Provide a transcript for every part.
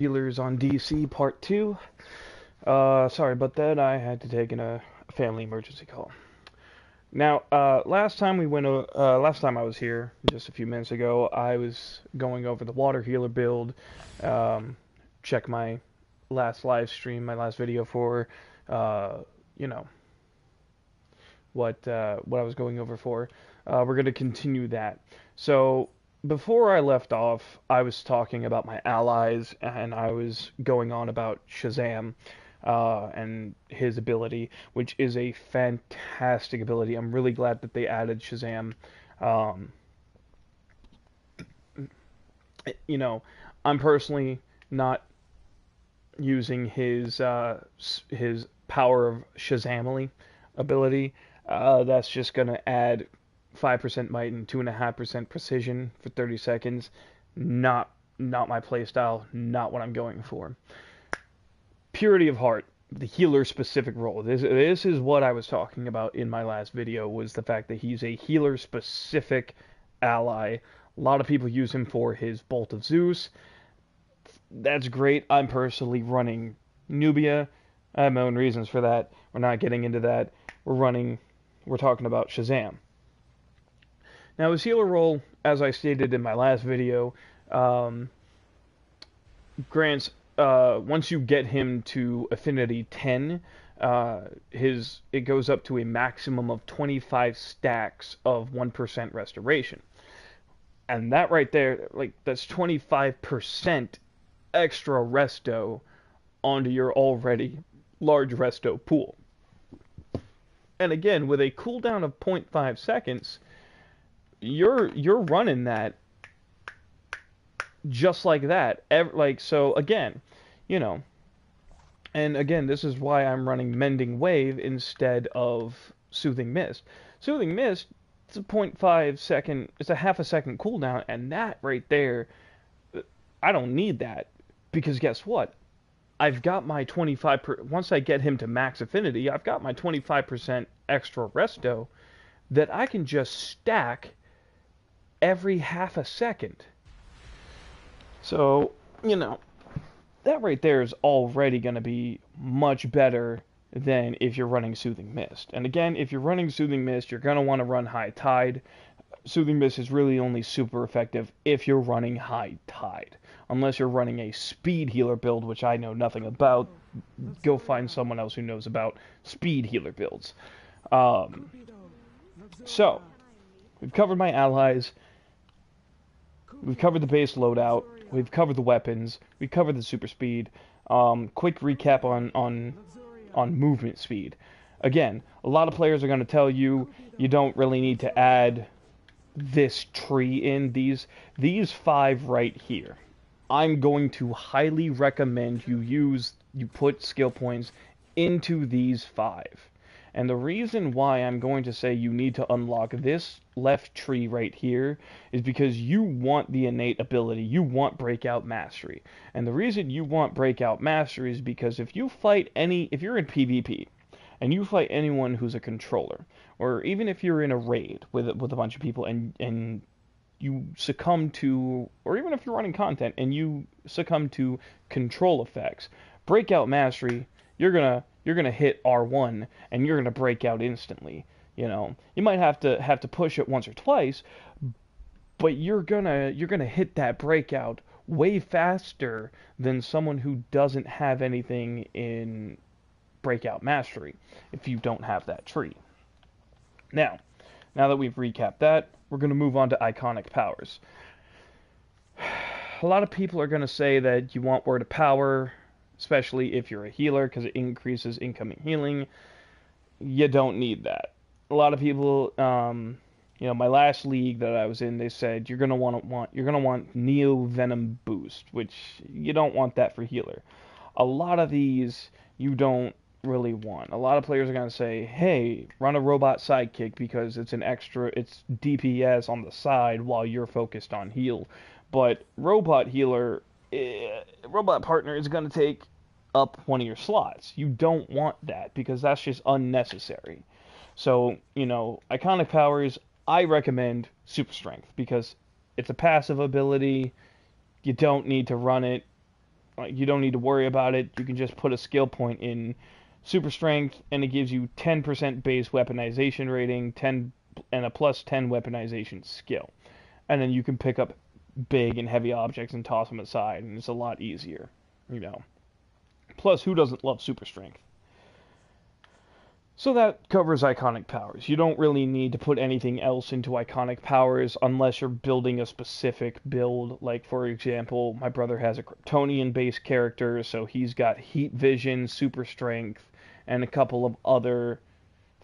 Healers on DC Part 2. Sorry about that. I had to take in a family emergency call. Now, last time I was here, just a few minutes ago, I was going over the water healer build. Um, check my last live stream, my last video for, uh, you know, what I was going over for. We're going to continue that. So before I left off, I was talking about my allies, and I was going on about Shazam and his ability, which is a fantastic ability. I'm really glad that they added Shazam. Um, you know, I'm personally not using his power of Shazamily ability. That's just gonna add 5% might and 2.5% precision for 30 seconds. Not my playstyle. Not what I'm going for. Purity of heart, the healer specific role. This is what I was talking about in my last video, was the fact that he's a healer specific ally. A lot of people use him for his Bolt of Zeus. That's great. I'm personally running Nubia. I have my own reasons for that. We're not getting into that. We're talking about Shazam. Now his healer role, as I stated in my last video, um, grants once you get him to affinity 10, it goes up to a maximum of 25 stacks of 1% restoration. And that right there, like, that's 25% extra resto onto your already large resto pool. And again, with a cooldown of 0.5 seconds, you're running that just like that. So again, you know, and again, this is why I'm running Mending Wave instead of Soothing Mist. Soothing Mist, it's a 0.5 second, it's a half a second cooldown, and that right there, I don't need that, because guess what? I've got my once I get him to max affinity, I've got my 25% extra resto that I can just stack every half a second. So, that right there is already going to be much better than if you're running Soothing Mist. And again, if you're running Soothing Mist, you're going to want to run High Tide. Soothing Mist is really only super effective if you're running High Tide. Unless you're running a speed healer build, which I know nothing about. Go find someone else who knows about speed healer builds. So, we've covered my allies. We've covered the base loadout. We've covered the weapons. We've covered the super speed. Quick recap on movement speed. Again, a lot of players are going to tell you you don't really need to add this tree in, these 5 right here. I'm going to highly recommend you put skill points into these 5. And the reason why I'm going to say you need to unlock this left tree right here is because you want the innate ability. You want Breakout Mastery. And the reason you want Breakout Mastery is because if you're in PvP, and you fight anyone who's a controller, or even if you're in a raid with a bunch of people and you succumb to, or even if you're running content and you succumb to control effects, Breakout Mastery, you're gonna hit R1 and you're gonna break out instantly. You might have to push it once or twice, but you're gonna hit that breakout way faster than someone who doesn't have anything in Breakout Mastery if you don't have that tree. Now that we've recapped that, we're going to move on to iconic powers. A lot of people are going to say that you want Word of Power, especially if you're a healer, because it increases incoming healing. You don't need that. A lot of people, my last league that I was in, they said you're gonna want Neo Venom Boost, which you don't want that for healer. A lot of these you don't really want. A lot of players are going to say, hey, run a robot sidekick because it's DPS on the side while you're focused on heal. But robot partner is going to take up one of your slots. You don't want that because that's just unnecessary. So, iconic powers, I recommend Super Strength because it's a passive ability. You don't need to run it. Like, you don't need to worry about it. You can just put a skill point in super strength, and it gives you 10% base weaponization rating, 10 and a plus 10 weaponization skill. And then you can pick up big and heavy objects and toss them aside, and it's a lot easier, you know. Plus, who doesn't love super strength? So that covers iconic powers. You don't really need to put anything else into iconic powers unless you're building a specific build. Like, for example, my brother has a Kryptonian-based character, so he's got heat vision, super strength, and a couple of other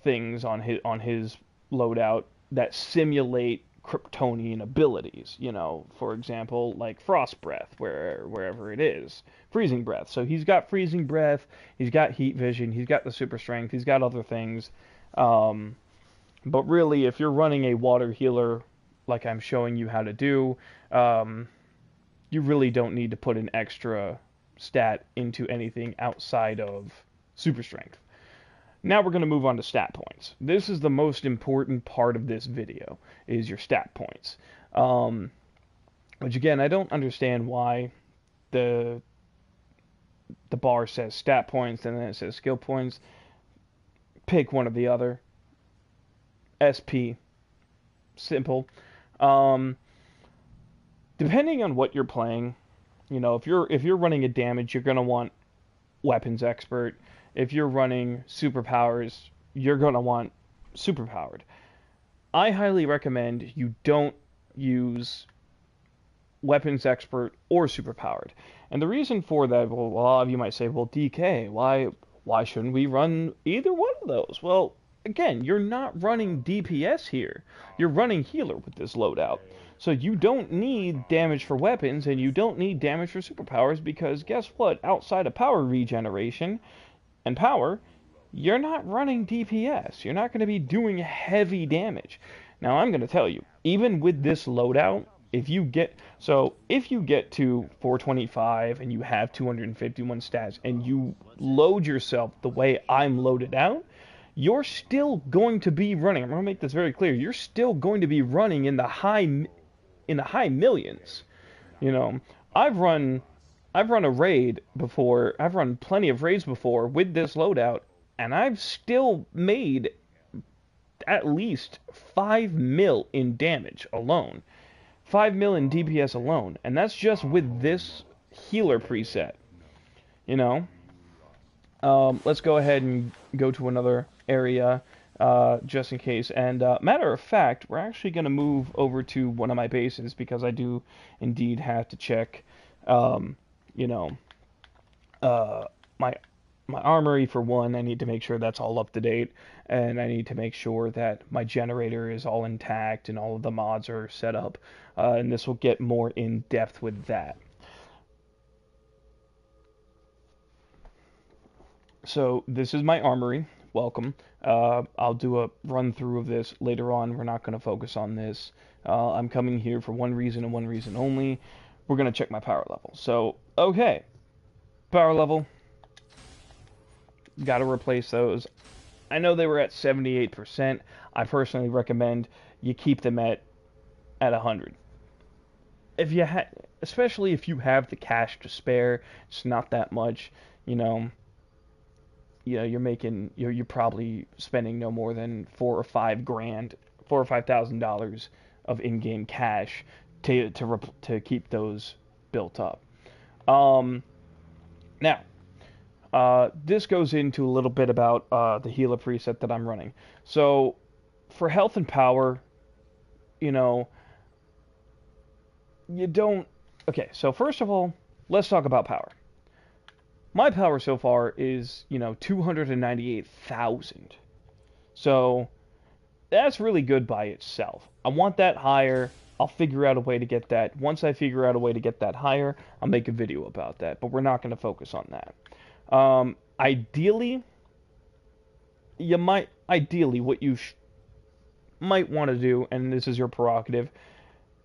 things on his loadout that simulate Kryptonian abilities. You know, for example, like Frost Breath, wherever it is. Freezing Breath. So he's got Freezing Breath, he's got Heat Vision, he's got the Super Strength, he's got other things. But really, if you're running a water healer, like I'm showing you how to do, you really don't need to put an extra stat into anything outside of Super Strength. Now we're going to move on to stat points. This is the most important part of this video, is your stat points. Which again, I don't understand why the bar says stat points and then it says skill points. Pick one or the other. SP. Simple. Depending on what you're playing, you know, if you're running a damage, you're going to want weapons expert. If you're running superpowers, you're going to want superpowered. I highly recommend you don't use weapons expert or superpowered. And the reason for that, well, a lot of you might say, well, DK, why shouldn't we run either one of those? Well, again, you're not running DPS here. You're running healer with this loadout. So you don't need damage for weapons, and you don't need damage for superpowers, because guess what? Outside of power regeneration and power, you're not running DPS. You're not going to be doing heavy damage. Now, I'm going to tell you, even with this loadout, if you get to 425 and you have 251 stats and you load yourself the way I'm loaded out, you're still going to be running. I'm going to make this very clear. You're still going to be running in the high millions. You know, I've run a raid before. I've run plenty of raids before with this loadout, and I've still made at least 5 mil in damage alone. 5 mil in DPS alone, and that's just with this healer preset. You know, let's go ahead and go to another area just in case. And matter of fact, we're actually going to move over to one of my bases because I do indeed have to check, you know, my armory for one. I need to make sure that's all up to date, and I need to make sure that my generator is all intact and all of the mods are set up. And this will get more in depth with that. So this is my armory. Welcome. I'll do a run through of this later on. We're not going to focus on this. I'm coming here for one reason and one reason only. We're going to check my power level. So, okay. Power level. Got to replace those. I know they were at 78%. I personally recommend you keep them at 100. If you especially if you have the cash to spare, it's not that much, you know, you're probably spending no more than $4,000 or $5,000 of in-game cash to keep those built up. Now, this goes into a little bit about the healer preset that I'm running. So, for health and power, you know, you don't... Okay, so first of all, let's talk about power. My power so far is, you know, 298,000. So, that's really good by itself. I want that higher. I'll figure out a way to get that. Once I figure out a way to get that higher, I'll make a video about that. But we're not going to focus on that. Ideally, what you might want to do, and this is your prerogative,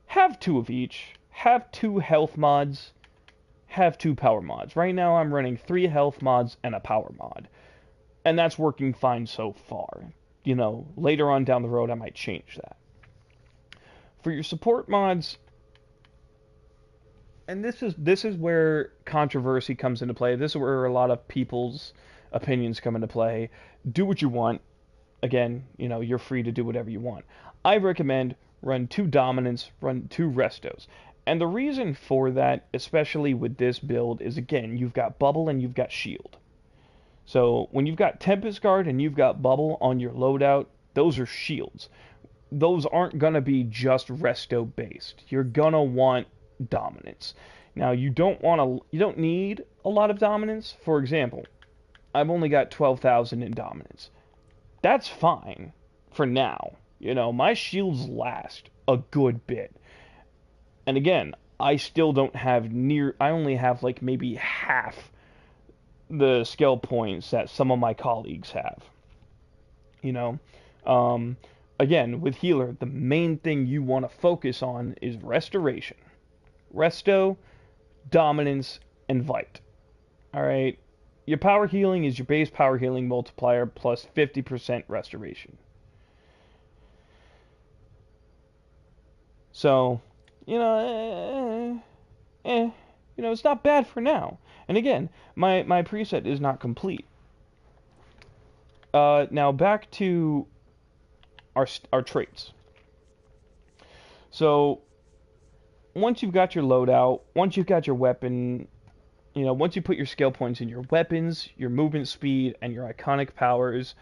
have 2 of each. Have 2 health mods, have 2 power mods. Right now I'm running 3 health mods and a power mod. And that's working fine so far. You know, later on down the road I might change that. For your support mods, and this is where controversy comes into play. This is where a lot of people's opinions come into play. Do what you want. Again, you're free to do whatever you want. I recommend run 2 dominance, run 2 restos. And the reason for that, especially with this build, is again, you've got bubble and you've got shield. So when you've got Tempest Guard and you've got bubble on your loadout, those are shields. Those aren't gonna be just resto based. You're gonna want dominance. Now you don't need a lot of dominance. For example, I've only got 12,000 in dominance. That's fine for now. My shields last a good bit. And again, I still don't have I only have like maybe half the skill points that some of my colleagues have. You know, again, with healer, the main thing you want to focus on is restoration. Resto, dominance, and Vite. Alright? Your power healing is your base power healing multiplier plus 50% restoration. So, it's not bad for now. And again, my preset is not complete. Now back to our traits. So, once you've got your loadout, once you've got your weapon, once you put your skill points in your weapons, your movement speed, and your iconic powers,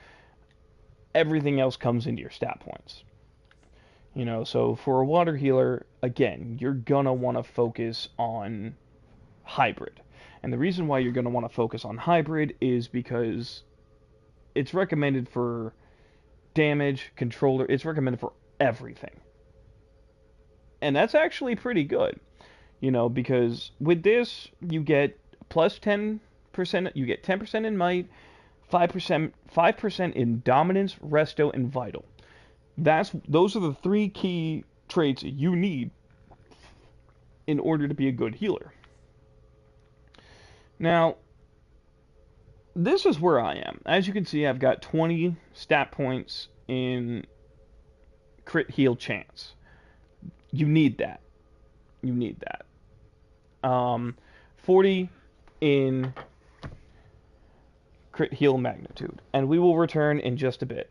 everything else comes into your stat points. So for a water healer, again, you're gonna want to focus on hybrid. And the reason why you're gonna want to focus on hybrid is because it's recommended for damage, controller, it's recommended for everything. And that's actually pretty good. Because with this, you get plus 10%, you get 10% in might, 5% in dominance, resto, and vital. Those are the 3 key traits you need in order to be a good healer. Now, this is where I am. As you can see, I've got 20 stat points in crit heal chance. You need that. 40 in crit heal magnitude. And we will return in just a bit.